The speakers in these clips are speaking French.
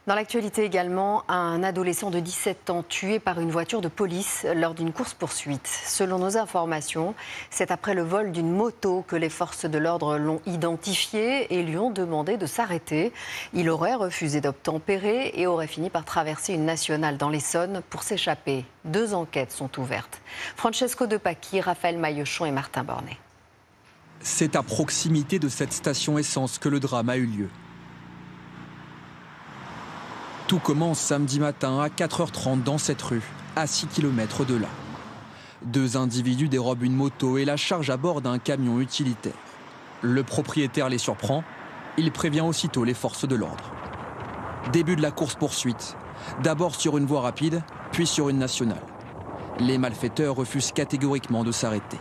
Dans l'actualité également, un adolescent de 17 ans tué par une voiture de police lors d'une course-poursuite. Selon nos informations, c'est après le vol d'une moto que les forces de l'ordre l'ont identifié et lui ont demandé de s'arrêter. Il aurait refusé d'obtempérer et aurait fini par traverser une nationale dans l'Essonne pour s'échapper. 2 enquêtes sont ouvertes. Francesco De Pacchi, Raphaël Maillechon et Martin Bornet. C'est à proximité de cette station essence que le drame a eu lieu. Tout commence samedi matin à 4h30 dans cette rue, à 6 km de là. 2 individus dérobent une moto et la chargent à bord d'un camion utilitaire. Le propriétaire les surprend, il prévient aussitôt les forces de l'ordre. Début de la course-poursuite, d'abord sur une voie rapide, puis sur une nationale. Les malfaiteurs refusent catégoriquement de s'arrêter.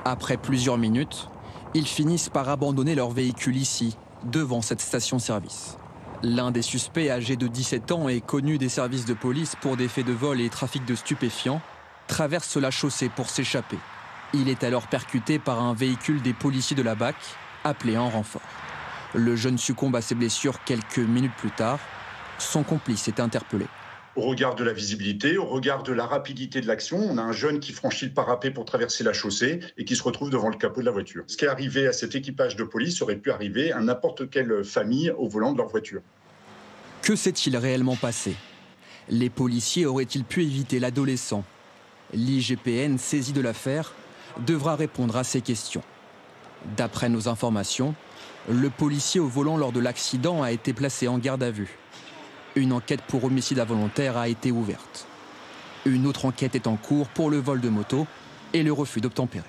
Après plusieurs minutes, ils finissent par abandonner leur véhicule ici, devant cette station-service. L'un des suspects, âgé de 17 ans et connu des services de police pour des faits de vol et trafic de stupéfiants, traverse la chaussée pour s'échapper. Il est alors percuté par un véhicule des policiers de la BAC, appelé en renfort. Le jeune succombe à ses blessures quelques minutes plus tard. Son complice est interpellé. Au regard de la visibilité, au regard de la rapidité de l'action, on a un jeune qui franchit le parapet pour traverser la chaussée et qui se retrouve devant le capot de la voiture. Ce qui est arrivé à cet équipage de police aurait pu arriver à n'importe quelle famille au volant de leur voiture. Que s'est-il réellement passé? Les policiers auraient-ils pu éviter l'adolescent? L'IGPN, saisi de l'affaire, devra répondre à ces questions. D'après nos informations, le policier au volant lors de l'accident a été placé en garde à vue. Une enquête pour homicide involontaire a été ouverte. Une autre enquête est en cours pour le vol de moto et le refus d'obtempérer.